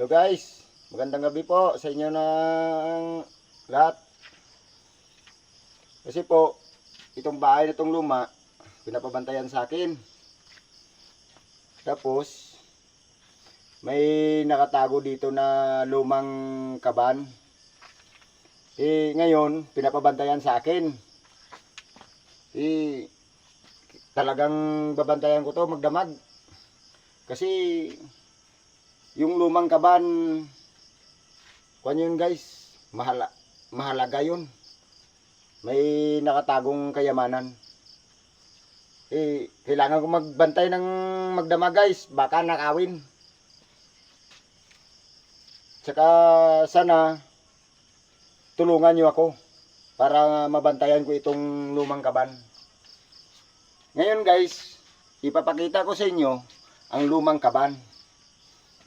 Hello guys, magandang gabi po sa inyo ng lahat. Kasi po, itong bahay na itong luma, pinapabantayan sa akin. Tapos, may nakatago dito na lumang kaban. Ngayon, pinapabantayan sa akin. Talagang babantayan ko to magdamag. Kasi, yung lumang kaban, kuwan yun guys, mahalaga yun. May nakatagong kayamanan. Kailangan ko magbantay ng magdamag guys, baka nakawin. Tsaka sana tulungan nyo ako para mabantayan ko itong lumang kaban. Ngayon guys, ipapakita ko sa inyo ang lumang kaban,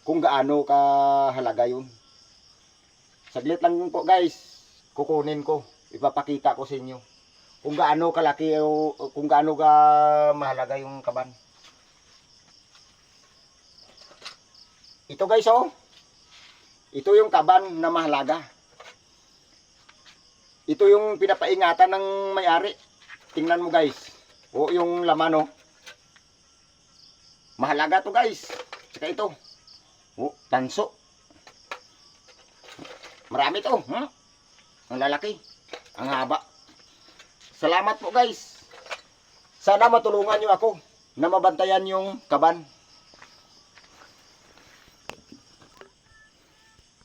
kung gaano kahalaga yun. Saglit lang po guys, kukunin ko, ipapakita ko sa inyo kung gaano kalaki o kung gaano ka mahalaga yung kaban. Ito guys oh, ito yung kaban na mahalaga. Ito yung pinapaingatan ng may-ari. Tingnan mo guys, o yung laman oh, mahalaga to guys. Tsaka ito, oh, tanso. Marami to, ang lalaki, ang haba. Salamat po guys. Sana matulungan nyo ako na mabantayan yung kaban.